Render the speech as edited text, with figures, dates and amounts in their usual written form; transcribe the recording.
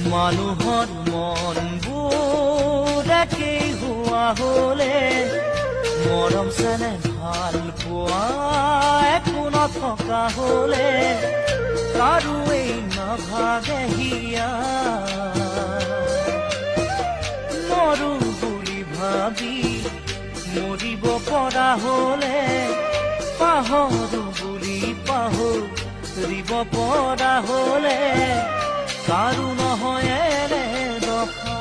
মানুহৰ মনবোৰ একেই হোৱা হলে মৰম চেনে ভাল পোৱা একো নথকা হলে কাৰোৱেই নাভাগে হিয়া মৰো বুলি ভাবি মৰিব পৰা হলে পাহৰো বুলি পাহৰিব পৰা হলে কাৰো নহয় এনে দশা